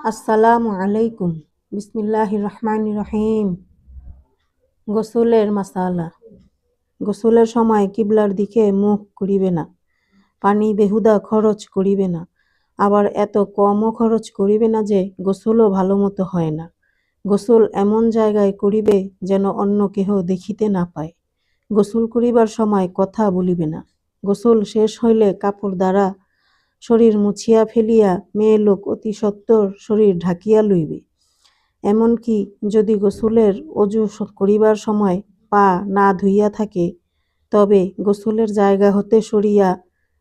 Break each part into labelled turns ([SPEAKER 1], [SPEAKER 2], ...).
[SPEAKER 1] আসসালামু আলাইকুম। বিসমিল্লাহির রহমানির রহিম। গোসলের মাসালা। গোসলের সময় কিবলার দিকে মুখ করিবে না। পানি বেহুদা খরচ করিবে না। আবার এত কমও খরচ করিবে না যে গোসলও ভালো মতো হয় না। গোসল এমন জায়গায় করিবে যেন অন্য কেহ দেখিতে না পায়। গোসল করিবার সময় কথা বলিবে না। গোসল শেষ হইলে কাপড় দ্বারা শরীর মুছিয়া ফেলিয়া মেয়ে লোক অতি সত্বর শরীর ঢাকিয়া লইবে। এমনকি যদি গোসলের অজু করিবার সময় পা না ধুইয়া থাকে, তবে গোসলের জায়গা হতে সরিয়া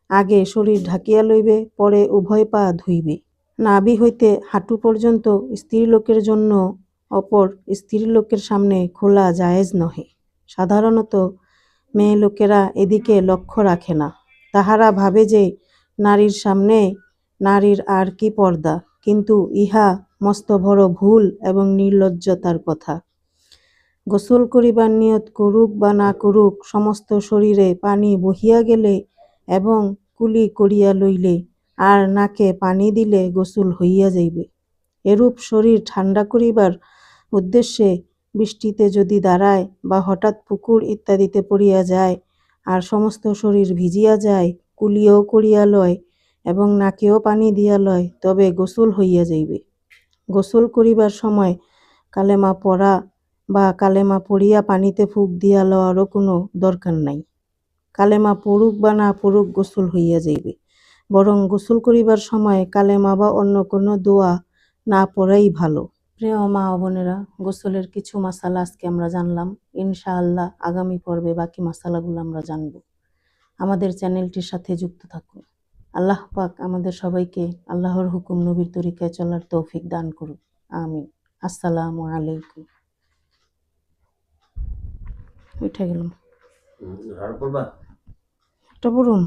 [SPEAKER 1] আগে শরীর ঢাকিয়া লইবে, পরে উভয় পা ধুইবে। নাভি হইতে হাঁটু পর্যন্ত স্ত্রীলোকের জন্য অপর স্ত্রীলোকের সামনে খোলা জায়েজ নহে। সাধারণত মেয়ে লোকেরা এদিকে লক্ষ্য রাখে না। তাহারা ভাবে যে নারীর সামনে নারীর আর কি পর্দা, কিন্তু ইহা মস্ত বড় ভুল এবং নির্লজ্জতার কথা। গোসল করিবার নিয়ত করুক বা না করুক, সমস্ত শরীরে পানি বহিয়া গেলে এবং কুলি করিয়া লইলে আর নাকে পানি দিলে গোসল হইয়া যাইবে। এরূপ শরীর ঠান্ডা করিবার উদ্দেশ্যে বৃষ্টিতে যদি দাঁড়ায় বা হঠাৎ পুকুর ইত্যাদিতে পড়িয়া যায় আর সমস্ত শরীর ভিজিয়া যায়, কুলিও করিয়া লয় এবং নাকেও পানি দিয়া লয়, তবে গোসল হইয়া যাইবে। গোসল করিবার সময় কালেমা পড়া বা কালেমা পড়িয়া পানিতে ফুঁক দিয়া লওয়ারও কোনো দরকার নাই। কালেমা পড়ুক বা না পড়ুক, গোসল হইয়া যাইবে। বরং গোসল করিবার সময় কালেমা বা অন্য কোনো দোয়া না পড়াই ভালো। প্রিয় মা ও বোনেরা, গোসলের কিছু মাসালা আজকে আমরা জানলাম। ইনশাআল্লাহ আগামী পর্বে বাকি মাসালাগুলো আমরা জানব। আমাদের চ্যানেলটির সাথে যুক্ত থাকুন। আল্লাহ পাক আমাদের সবাইকে আল্লাহর হুকুম নবীর তরিকায় চলার তৌফিক দান করুন। আমিন। আসসালামু আলাইকুম। উঠে গেলাম। এটা পড়ুন।